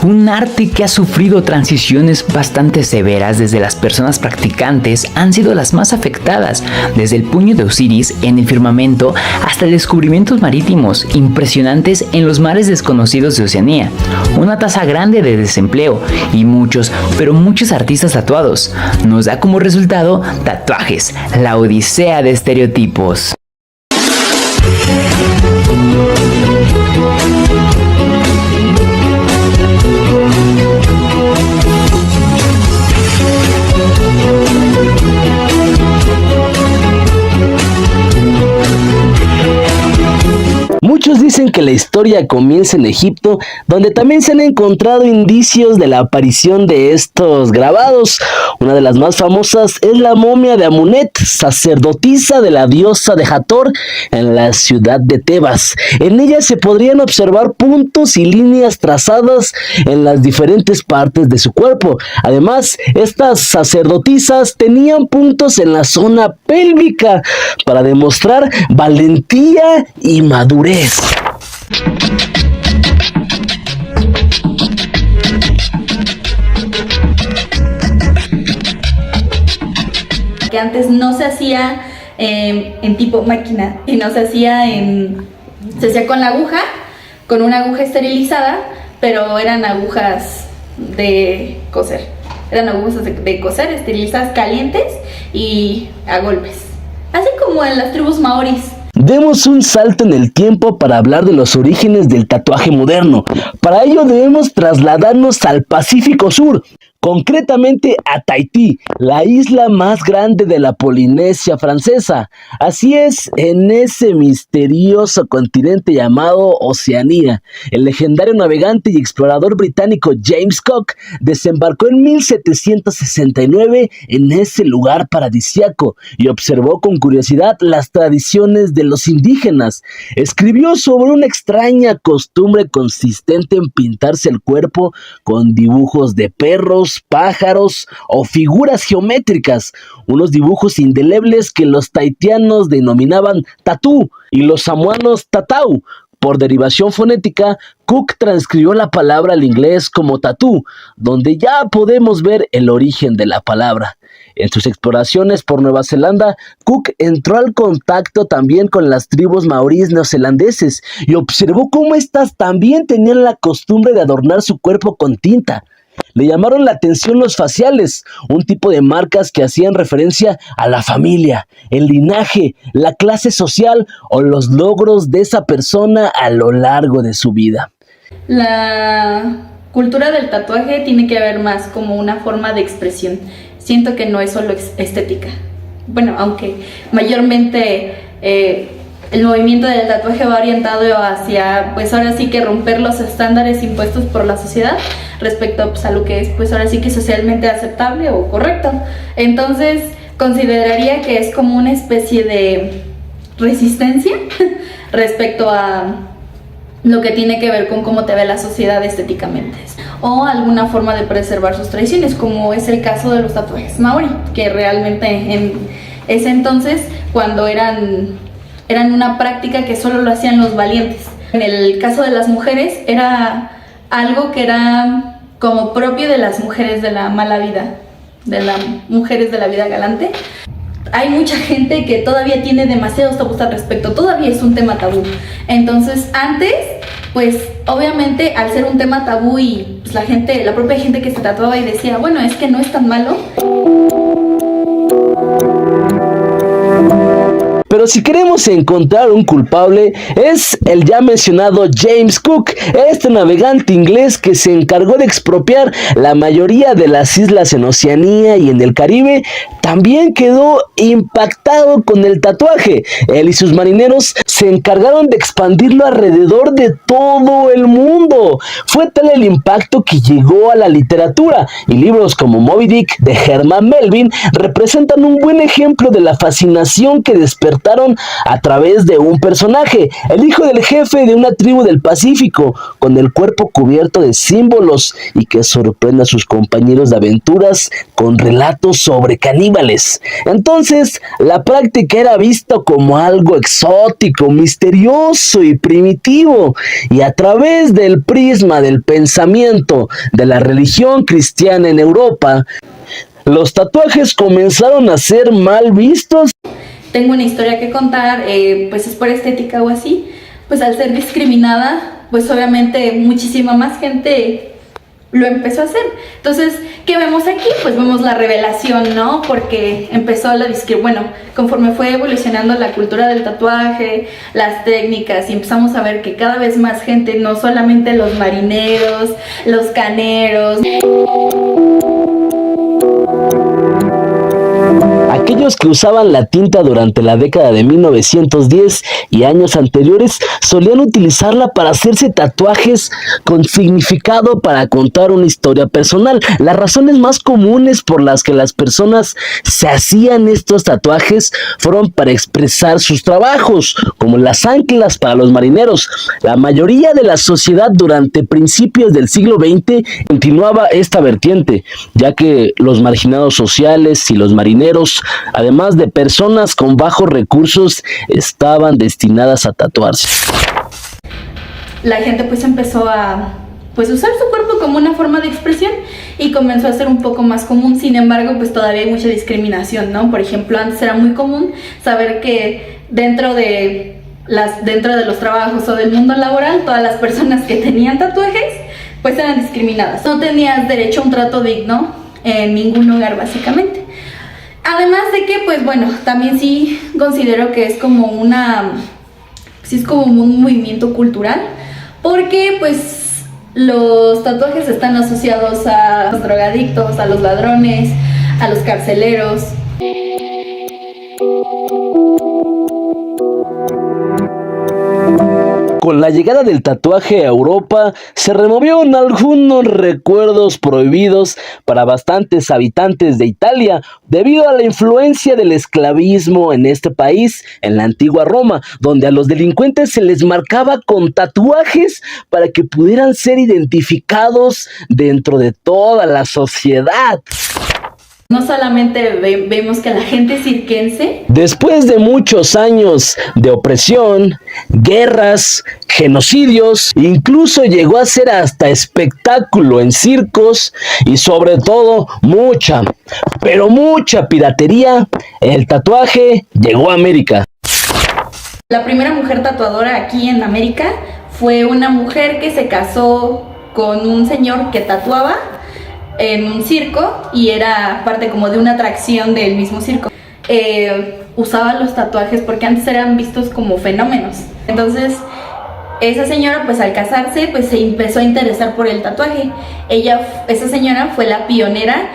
Un arte que ha sufrido transiciones bastante severas. Desde las personas practicantes han sido las más afectadas, desde el puño de Osiris en el firmamento hasta descubrimientos marítimos impresionantes en los mares desconocidos de Oceanía, una tasa grande de desempleo y muchos, pero muchos artistas tatuados. Nos da como resultado tatuajes, la odisea de estereotipos. Muchos dicen que la historia comienza en Egipto, donde también se han encontrado indicios de la aparición de estos grabados. Una de las más famosas es la momia de Amunet, sacerdotisa de la diosa de Hathor en la ciudad de Tebas. En ella se podrían observar puntos y líneas trazadas en las diferentes partes de su cuerpo. Además, estas sacerdotisas tenían puntos en la zona pélvica para demostrar valentía y madurez. Que antes no se hacía en tipo máquina, sino se hacía con la aguja, con una aguja esterilizada, pero eran agujas de coser. Eran agujas de coser, esterilizadas, calientes y a golpes. Así como en las tribus maoris. Demos un salto en el tiempo para hablar de los orígenes del tatuaje moderno. Para ello debemos trasladarnos al Pacífico Sur, concretamente a Tahití, la isla más grande de la Polinesia francesa. Así es, en ese misterioso continente llamado Oceanía, el legendario navegante y explorador británico James Cook desembarcó en 1769 en ese lugar paradisíaco y observó con curiosidad las tradiciones de los indígenas. Escribió sobre una extraña costumbre consistente en pintarse el cuerpo con dibujos de perros, pájaros o figuras geométricas, unos dibujos indelebles que los tahitianos denominaban tatú y los samoanos tatau. Por derivación fonética, Cook transcribió la palabra al inglés como tatú, donde ya podemos ver el origen de la palabra. En sus exploraciones por Nueva Zelanda, Cook entró al contacto también con las tribus maoríes neozelandeses y observó cómo éstas también tenían la costumbre de adornar su cuerpo con tinta. Le llamaron la atención los faciales, un tipo de marcas que hacían referencia a la familia, el linaje, la clase social o los logros de esa persona a lo largo de su vida. La cultura del tatuaje tiene que ver más como una forma de expresión. Siento que no es solo estética. Bueno, aunque mayormente el movimiento del tatuaje va orientado hacia, pues ahora sí que romper los estándares impuestos por la sociedad respecto pues, a lo que es, pues ahora sí que socialmente aceptable o correcto. Entonces, consideraría que es como una especie de resistencia respecto a lo que tiene que ver con cómo te ve la sociedad estéticamente, o alguna forma de preservar sus tradiciones, como es el caso de los tatuajes maori, que realmente en ese entonces, cuando eran una práctica que solo lo hacían los valientes. En el caso de las mujeres, era algo que era como propio de las mujeres de la mala vida, de las mujeres de la vida galante. Hay mucha gente que todavía tiene demasiados tabús al respecto, todavía es un tema tabú. Entonces, antes, pues obviamente al ser un tema tabú y pues, la propia gente que se tatuaba y decía, bueno, es que no es tan malo. Pero si queremos encontrar un culpable, es el ya mencionado James Cook, este navegante inglés que se encargó de expropiar la mayoría de las islas en Oceanía y en el Caribe. También quedó impactado con el tatuaje. Él y sus marineros se encargaron de expandirlo alrededor de todo el mundo. Fue tal el impacto que llegó a la literatura, y libros como Moby Dick de Herman Melville representan un buen ejemplo de la fascinación que despertaron realizaron a través de un personaje, el hijo del jefe de una tribu del Pacífico, con el cuerpo cubierto de símbolos y que sorprende a sus compañeros de aventuras con relatos sobre caníbales. Entonces, la práctica era vista como algo exótico, misterioso y primitivo, y a través del prisma del pensamiento de la religión cristiana en Europa, los tatuajes comenzaron a ser mal vistos. Tengo una historia que contar, pues es por estética o así, pues al ser discriminada, pues obviamente muchísima más gente lo empezó a hacer. Entonces, ¿qué vemos aquí? Pues vemos la revelación, ¿no? Porque empezó conforme fue evolucionando la cultura del tatuaje, las técnicas, y empezamos a ver que cada vez más gente, no solamente los marineros, los caneros, aquellos que usaban la tinta durante la década de 1910 y años anteriores solían utilizarla para hacerse tatuajes con significado para contar una historia personal. Las razones más comunes por las que las personas se hacían estos tatuajes fueron para expresar sus trabajos, como las anclas para los marineros. La mayoría de la sociedad durante principios del siglo XX continuaba esta vertiente, ya que los marginados sociales y los marineros, además de personas con bajos recursos, estaban destinadas a tatuarse. la gente pues empezó a usar su cuerpo como una forma de expresión y comenzó a ser un poco más común. Sin embargo, pues todavía hay mucha discriminación, ¿no? Por ejemplo, antes era muy común saber que dentro de los trabajos o del mundo laboral, todas las personas que tenían tatuajes pues eran discriminadas. No tenías derecho a un trato digno en ningún lugar, básicamente. Además de que, pues bueno, también sí considero que es como un movimiento cultural, porque pues los tatuajes están asociados a los drogadictos, a los ladrones, a los carceleros. Con la llegada del tatuaje a Europa, se removieron algunos recuerdos prohibidos para bastantes habitantes de Italia, debido a la influencia del esclavismo en este país, en la antigua Roma, donde a los delincuentes se les marcaba con tatuajes para que pudieran ser identificados dentro de toda la sociedad. No solamente vemos que la gente circense, después de muchos años de opresión, guerras, genocidios, incluso llegó a ser hasta espectáculo en circos y sobre todo mucha, pero mucha piratería, el tatuaje llegó a América. la primera mujer tatuadora aquí en América fue una mujer que se casó con un señor que tatuaba en un circo y era parte como de una atracción del mismo circo. Usaba los tatuajes porque antes eran vistos como fenómenos. Entonces esa señora pues al casarse pues se empezó a interesar por el tatuaje. Esa señora fue la pionera.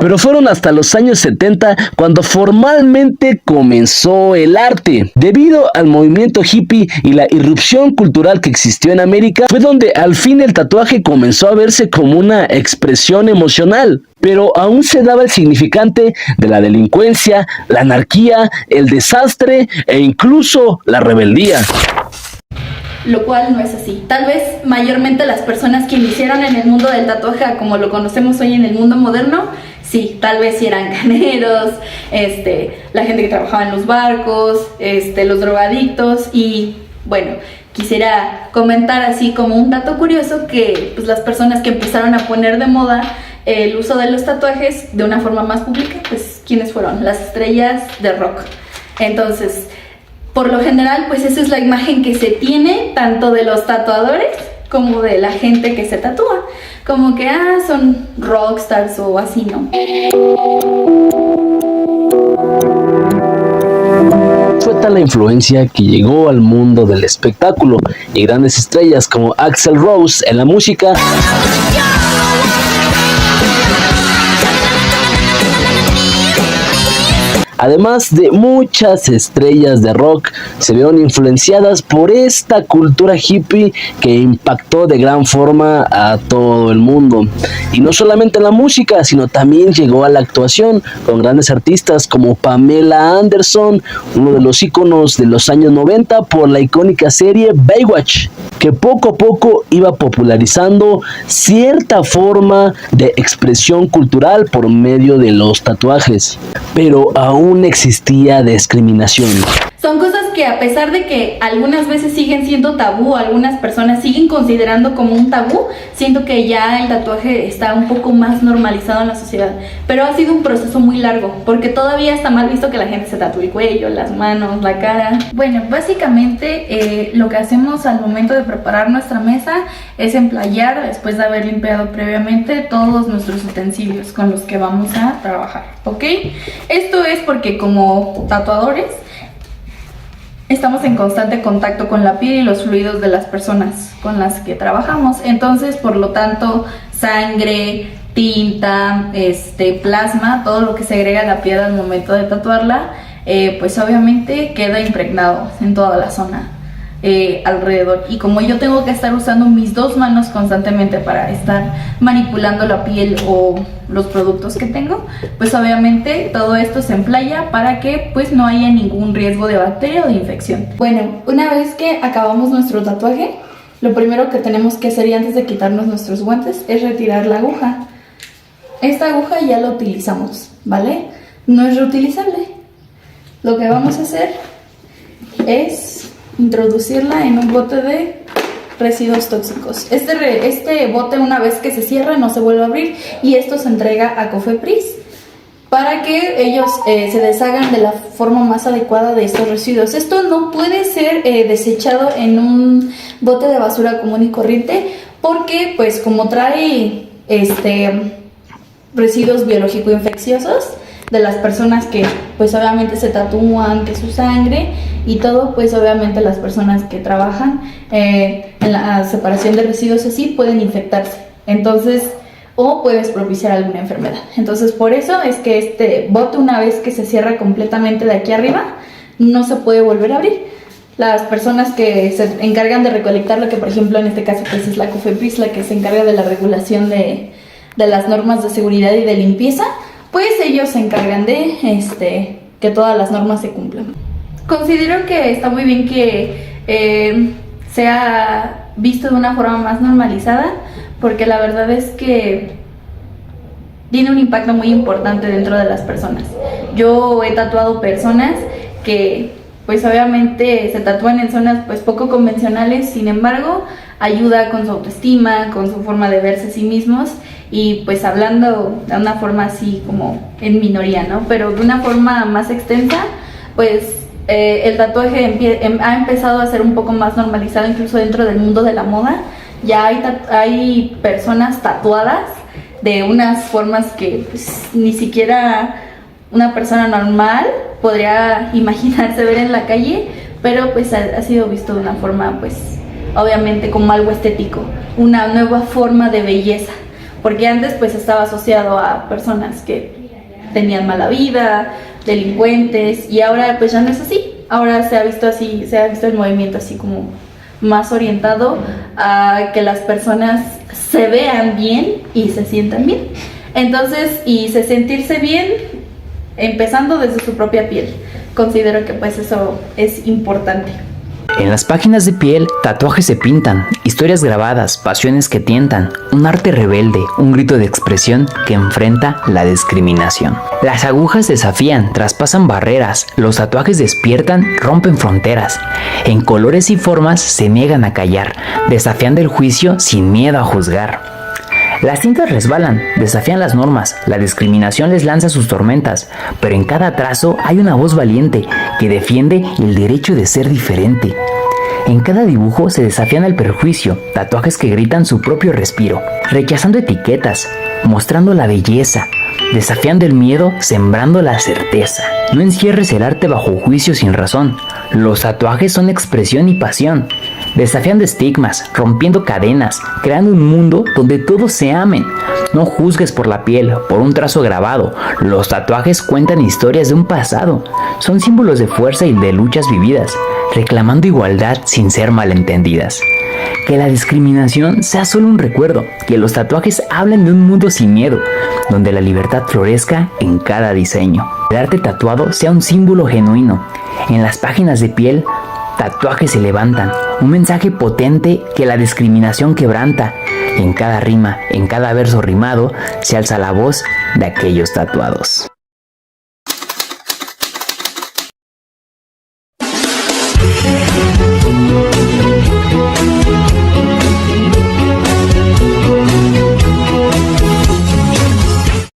Pero fueron hasta los años 70 cuando formalmente comenzó el arte. Debido al movimiento hippie y la irrupción cultural que existió en América, fue donde al fin el tatuaje comenzó a verse como una expresión emocional. Pero aún se daba el significante de la delincuencia, la anarquía, el desastre e incluso la rebeldía. Lo cual no es así. Tal vez mayormente las personas que iniciaron en el mundo del tatuaje, como lo conocemos hoy en el mundo moderno, sí, tal vez sí eran caneros, la gente que trabajaba en los barcos, los drogadictos. Y bueno, quisiera comentar así como un dato curioso que pues las personas que empezaron a poner de moda el uso de los tatuajes de una forma más pública, pues ¿quiénes fueron? Las estrellas de rock. Entonces, por lo general, pues esa es la imagen que se tiene tanto de los tatuadores como de la gente que se tatúa, como que son rockstars o así, ¿no? Fue tal la influencia que llegó al mundo del espectáculo y grandes estrellas como Axl Rose en la música, además de muchas estrellas de rock, se vieron influenciadas por esta cultura hippie que impactó de gran forma a todo el mundo. Y no solamente en la música, sino también llegó a la actuación, con grandes artistas como Pamela Anderson, uno de los íconos de los años 90 por la icónica serie Baywatch, que poco a poco iba popularizando cierta forma de expresión cultural por medio de los tatuajes. Pero aún existía discriminación. Son cosas que, a pesar de que algunas veces siguen siendo tabú, algunas personas siguen considerando como un tabú, siento que ya el tatuaje está un poco más normalizado en la sociedad. Pero ha sido un proceso muy largo, porque todavía está mal visto que la gente se tatúe el cuello, las manos, la cara. Bueno, básicamente lo que hacemos al momento de preparar nuestra mesa es emplayar, después de haber limpiado previamente, todos nuestros utensilios con los que vamos a trabajar, ¿ok? Esto es porque como tatuadores estamos en constante contacto con la piel y los fluidos de las personas con las que trabajamos. Entonces, por lo tanto, sangre, tinta, plasma, todo lo que se agrega a la piel al momento de tatuarla, pues obviamente queda impregnado en toda la zona alrededor. Y como yo tengo que estar usando mis dos manos constantemente para estar manipulando la piel o los productos que tengo, pues obviamente todo esto se emplaya para que pues no haya ningún riesgo de bacteria o de infección. Bueno, una vez que acabamos nuestro tatuaje, lo primero que tenemos que hacer, y antes de quitarnos nuestros guantes, es retirar la aguja. Esta aguja ya la utilizamos, ¿vale? No es reutilizable. Lo que vamos a hacer es introducirla en un bote de residuos tóxicos. Este bote, una vez que se cierra, no se vuelve a abrir, y esto se entrega a Cofepris para que ellos se deshagan de la forma más adecuada de estos residuos. Esto no puede ser desechado en un bote de basura común y corriente, porque pues como trae residuos biológico-infecciosos de las personas que pues obviamente se tatúan, que su sangre y todo, pues obviamente las personas que trabajan en la separación de residuos así pueden infectarse, entonces, o puedes propiciar alguna enfermedad. Entonces por eso es que este bote, una vez que se cierra completamente de aquí arriba, no se puede volver a abrir. Las personas que se encargan de recolectarlo, que por ejemplo en este caso pues es la Cofepris, la que se encarga de la regulación de las normas de seguridad y de limpieza, pues ellos se encargan de que todas las normas se cumplan. Considero que está muy bien que sea visto de una forma más normalizada, porque la verdad es que tiene un impacto muy importante dentro de las personas. Yo he tatuado personas que pues obviamente se tatúan en zonas pues poco convencionales, sin embargo ayuda con su autoestima, con su forma de verse a sí mismos, y pues hablando de una forma así como en minoría, ¿no? Pero de una forma más extensa, pues el tatuaje ha empezado a ser un poco más normalizado, incluso dentro del mundo de la moda. Ya hay personas tatuadas de unas formas que pues, ni siquiera una persona normal podría imaginarse ver en la calle, pero pues ha sido visto de una forma pues obviamente como algo estético, una nueva forma de belleza, porque antes pues estaba asociado a personas que tenían mala vida, delincuentes, y ahora pues ya no es así. Ahora se ha visto el movimiento así como más orientado a que las personas se vean bien y se sientan bien. Entonces, y sentirse bien empezando desde su propia piel. Considero que pues eso es importante. En las páginas de piel, tatuajes se pintan, historias grabadas, pasiones que tientan, un arte rebelde, un grito de expresión que enfrenta la discriminación. Las agujas desafían, traspasan barreras, los tatuajes despiertan, rompen fronteras. En colores y formas se niegan a callar, desafiando el juicio sin miedo a juzgar. Las tintas resbalan, desafían las normas, la discriminación les lanza sus tormentas, pero en cada trazo hay una voz valiente que defiende el derecho de ser diferente. En cada dibujo se desafían el perjuicio, tatuajes que gritan su propio respiro, rechazando etiquetas, mostrando la belleza, desafiando el miedo, sembrando la certeza. No encierres el arte bajo juicio sin razón. Los tatuajes son expresión y pasión. desafiando estigmas, rompiendo cadenas, creando un mundo donde todos se amen. No juzgues por la piel, por un trazo grabado. Los tatuajes cuentan historias de un pasado. Son símbolos de fuerza y de luchas vividas, reclamando igualdad sin ser malentendidas. Que la discriminación sea solo un recuerdo, que los tatuajes hablen de un mundo sin miedo, donde la libertad florezca en cada diseño. El arte tatuado sea un símbolo genuino. En las páginas de piel, tatuajes se levantan, un mensaje potente que la discriminación quebranta. En cada rima, en cada verso rimado, se alza la voz de aquellos tatuados.